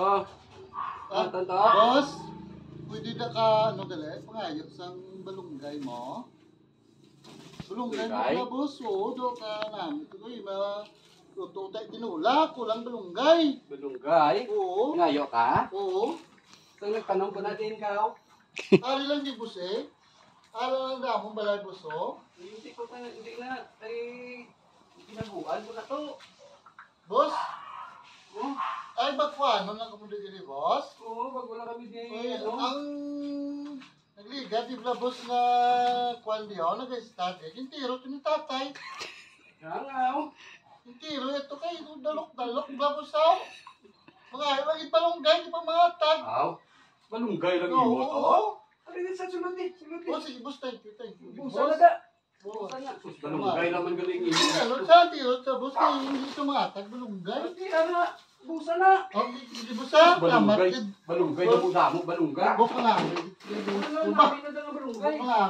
Oo. Tonto? Boss, pwede na ka, pangayot sang balunggay mo? Balunggay mo Balunggay? na, boss. Oo, do ka namin. Luto tayo tinula, kulang balunggay. Balunggay? Oo. Ngayo ka? Oo. So nagtanong ko na din ka. Ari lang di, boss eh. Ari lang damong balay, boss, oh. Hindi na. Ay, pinaguan ko na to. Boss, Oh, ay bagkwano lang kamo dito, boss? oo, wag wala kami di, Ay, ano. ang nagliga, di ba, boss, na kwan di ako, nag-study. Yung tiro, ito ni tatay. Kaya nga, oh. Yung tiro, ito kayo, dalok-dalok, ba, boss, ako? Mga ibang balunggay, di pa matag. Aw, balunggay lang Oo, imo to. oo. Ano din sa sunod eh, sunod Oh, eh. sige, boss, thank you, thank you. Busa na da. Oo. Busa na. Balunggay naman galing imo. Ano, sa tiro, sa boss, kayo hindi ito matag, balunggay. Hindi, ano, busa na. Oh, di boss, ah, Balunggay, tamat. balunggay na mo damo, balunggay. Bukang nga, Ano na, namin na da nga balunggay. bukang nga.